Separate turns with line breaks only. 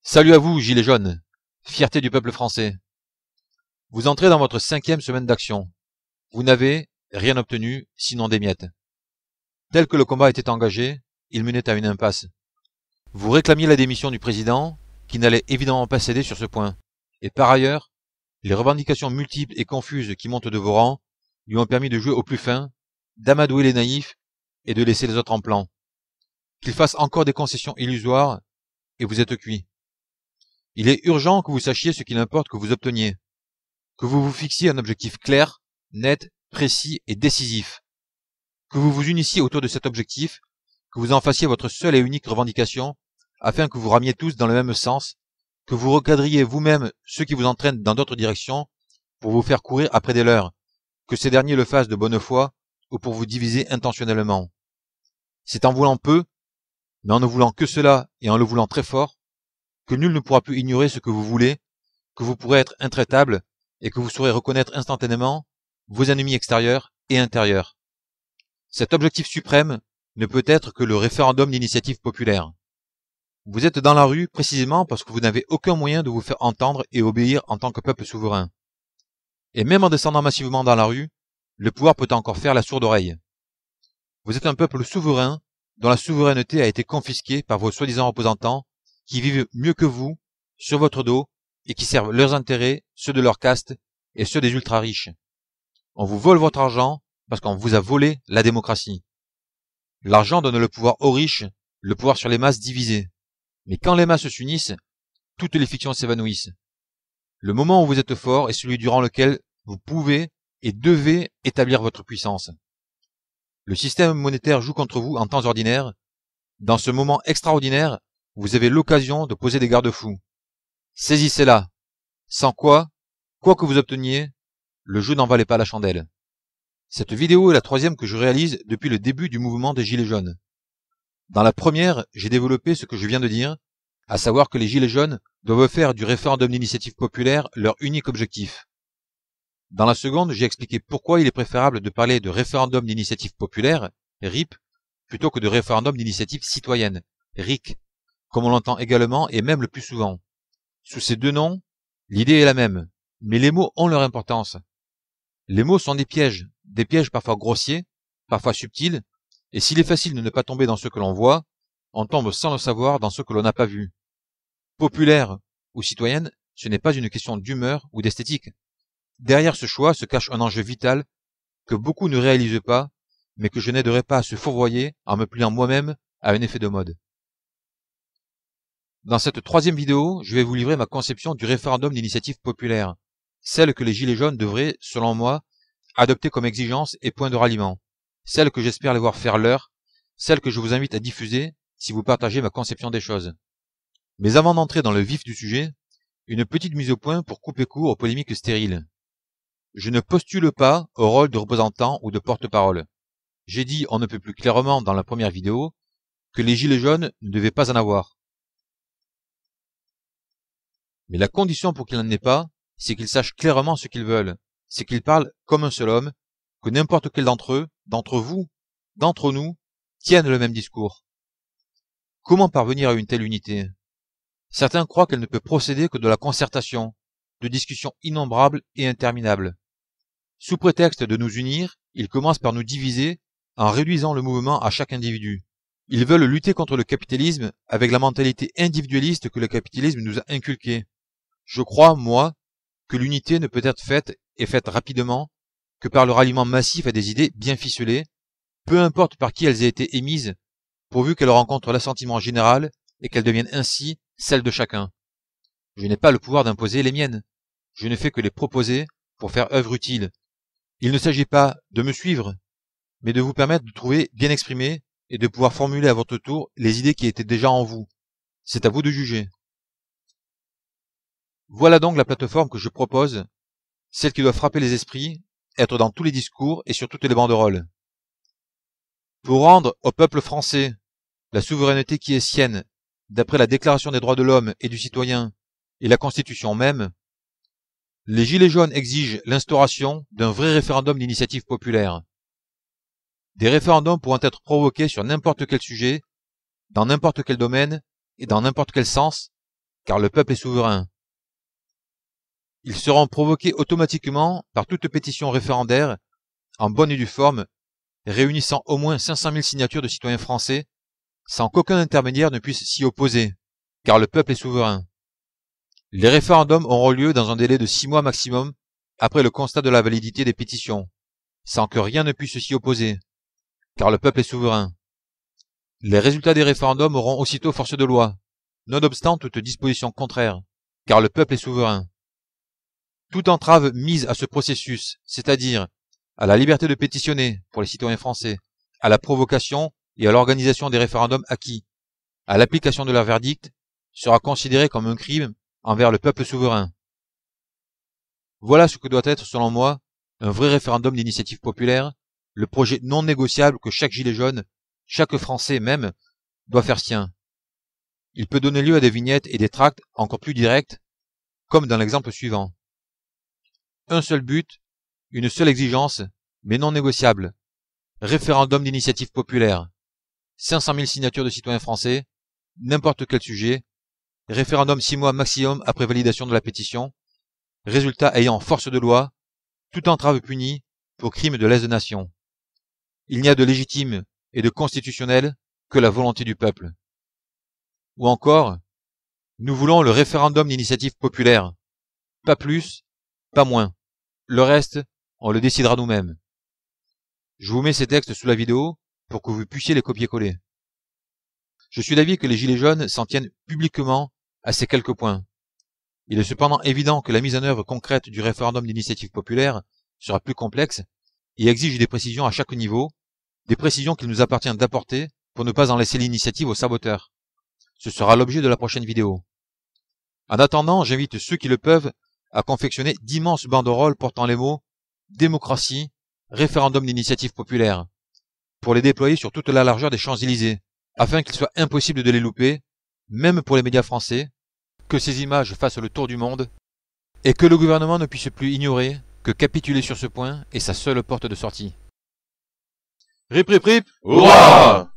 Salut à vous, gilets jaunes, fierté du peuple français. Vous entrez dans votre 5e semaine d'action. Vous n'avez rien obtenu, sinon des miettes. Tel que le combat était engagé, il menait à une impasse. Vous réclamiez la démission du président, qui n'allait évidemment pas céder sur ce point. Et par ailleurs, les revendications multiples et confuses qui montent de vos rangs lui ont permis de jouer au plus fin, d'amadouer les naïfs et de laisser les autres en plan. Qu'il fasse encore des concessions illusoires, et vous êtes cuit. Il est urgent que vous sachiez ce qu'il importe que vous obteniez, que vous vous fixiez un objectif clair, net, précis et décisif, que vous vous unissiez autour de cet objectif, que vous en fassiez votre seule et unique revendication, afin que vous ramiez tous dans le même sens, que vous recadriez vous-même ceux qui vous entraînent dans d'autres directions pour vous faire courir après des leurs, que ces derniers le fassent de bonne foi ou pour vous diviser intentionnellement. C'est en voulant peu, mais en ne voulant que cela et en le voulant très fort, que nul ne pourra plus ignorer ce que vous voulez, que vous pourrez être intraitable et que vous saurez reconnaître instantanément vos ennemis extérieurs et intérieurs. Cet objectif suprême ne peut être que le référendum d'initiative populaire. Vous êtes dans la rue précisément parce que vous n'avez aucun moyen de vous faire entendre et obéir en tant que peuple souverain. Et même en descendant massivement dans la rue, le pouvoir peut encore faire la sourde oreille. Vous êtes un peuple souverain dont la souveraineté a été confisquée par vos soi-disant représentants qui vivent mieux que vous, sur votre dos, et qui servent leurs intérêts, ceux de leur caste et ceux des ultra-riches. On vous vole votre argent parce qu'on vous a volé la démocratie. L'argent donne le pouvoir aux riches, le pouvoir sur les masses divisées. Mais quand les masses s'unissent, toutes les fictions s'évanouissent. Le moment où vous êtes fort est celui durant lequel vous pouvez et devez établir votre puissance. Le système monétaire joue contre vous en temps ordinaire. Dans ce moment extraordinaire, vous avez l'occasion de poser des garde-fous. Saisissez-la. Sans quoi que vous obteniez, le jeu n'en valait pas la chandelle. Cette vidéo est la 3e que je réalise depuis le début du mouvement des Gilets jaunes. Dans la première, j'ai développé ce que je viens de dire, à savoir que les Gilets jaunes doivent faire du référendum d'initiative populaire leur unique objectif. Dans la seconde, j'ai expliqué pourquoi il est préférable de parler de référendum d'initiative populaire, RIP, plutôt que de référendum d'initiative citoyenne, RIC, comme on l'entend également et même le plus souvent. Sous ces deux noms, l'idée est la même, mais les mots ont leur importance. Les mots sont des pièges parfois grossiers, parfois subtils, et s'il est facile de ne pas tomber dans ce que l'on voit, on tombe sans le savoir dans ce que l'on n'a pas vu. Populaire ou citoyenne, ce n'est pas une question d'humeur ou d'esthétique. Derrière ce choix se cache un enjeu vital que beaucoup ne réalisent pas, mais que je n'aiderai pas à se fourvoyer en me pliant moi-même à un effet de mode. Dans cette 3e vidéo, je vais vous livrer ma conception du référendum d'initiative populaire, celle que les Gilets jaunes devraient, selon moi, adopter comme exigence et point de ralliement, celle que j'espère les voir faire leur, celle que je vous invite à diffuser si vous partagez ma conception des choses. Mais avant d'entrer dans le vif du sujet, une petite mise au point pour couper court aux polémiques stériles. Je ne postule pas au rôle de représentant ou de porte-parole. J'ai dit on ne peut plus clairement dans la première vidéo que les Gilets jaunes ne devaient pas en avoir. Mais la condition pour qu'il n'en ait pas, c'est qu'ils sachent clairement ce qu'ils veulent, c'est qu'ils parlent comme un seul homme, que n'importe quel d'entre eux, d'entre vous, d'entre nous, tienne le même discours. Comment parvenir à une telle unité? Certains croient qu'elle ne peut procéder que de la concertation, de discussions innombrables et interminables. Sous prétexte de nous unir, ils commencent par nous diviser en réduisant le mouvement à chaque individu. Ils veulent lutter contre le capitalisme avec la mentalité individualiste que le capitalisme nous a inculquée. Je crois, moi, que l'unité ne peut être faite et faite rapidement que par le ralliement massif à des idées bien ficelées, peu importe par qui elles aient été émises, pourvu qu'elles rencontrent l'assentiment général et qu'elles deviennent ainsi celles de chacun. Je n'ai pas le pouvoir d'imposer les miennes. Je ne fais que les proposer pour faire œuvre utile. Il ne s'agit pas de me suivre, mais de vous permettre de trouver bien exprimées et de pouvoir formuler à votre tour les idées qui étaient déjà en vous. C'est à vous de juger. Voilà donc la plateforme que je propose, celle qui doit frapper les esprits, être dans tous les discours et sur toutes les banderoles. Pour rendre au peuple français la souveraineté qui est sienne, d'après la Déclaration des droits de l'homme et du citoyen et la Constitution même, les Gilets jaunes exigent l'instauration d'un vrai référendum d'initiative populaire. Des référendums pourront être provoqués sur n'importe quel sujet, dans n'importe quel domaine et dans n'importe quel sens, car le peuple est souverain. Ils seront provoqués automatiquement par toute pétition référendaire, en bonne et due forme, réunissant au moins 500 000 signatures de citoyens français, sans qu'aucun intermédiaire ne puisse s'y opposer, car le peuple est souverain. Les référendums auront lieu dans un délai de 6 mois maximum après le constat de la validité des pétitions, sans que rien ne puisse s'y opposer, car le peuple est souverain. Les résultats des référendums auront aussitôt force de loi, nonobstant toute disposition contraire, car le peuple est souverain. Toute entrave mise à ce processus, c'est-à-dire à la liberté de pétitionner pour les citoyens français, à la provocation et à l'organisation des référendums acquis, à l'application de leur verdict, sera considérée comme un crime envers le peuple souverain. Voilà ce que doit être, selon moi, un vrai référendum d'initiative populaire, le projet non négociable que chaque gilet jaune, chaque Français même, doit faire sien. Il peut donner lieu à des vignettes et des tracts encore plus directs, comme dans l'exemple suivant. Un seul but, une seule exigence, mais non négociable. Référendum d'initiative populaire. 500 000 signatures de citoyens français, n'importe quel sujet. Référendum 6 mois maximum après validation de la pétition. Résultat ayant force de loi, toute entrave punie pour crime de lèse-nation. Il n'y a de légitime et de constitutionnel que la volonté du peuple. Ou encore, nous voulons le référendum d'initiative populaire. Pas plus, pas moins. Le reste, on le décidera nous-mêmes. Je vous mets ces textes sous la vidéo pour que vous puissiez les copier-coller. Je suis d'avis que les Gilets jaunes s'en tiennent publiquement à ces quelques points. Il est cependant évident que la mise en œuvre concrète du référendum d'initiative populaire sera plus complexe et exige des précisions à chaque niveau, des précisions qu'il nous appartient d'apporter pour ne pas en laisser l'initiative aux saboteurs. Ce sera l'objet de la prochaine vidéo. En attendant, j'invite ceux qui le peuvent à confectionner d'immenses banderoles portant les mots « démocratie »,« référendum d'initiative populaire » pour les déployer sur toute la largeur des Champs-Élysées, afin qu'il soit impossible de les louper, même pour les médias français, que ces images fassent le tour du monde, et que le gouvernement ne puisse plus ignorer que capituler sur ce point est sa seule porte de sortie. Rip rip rip,
Hurrah!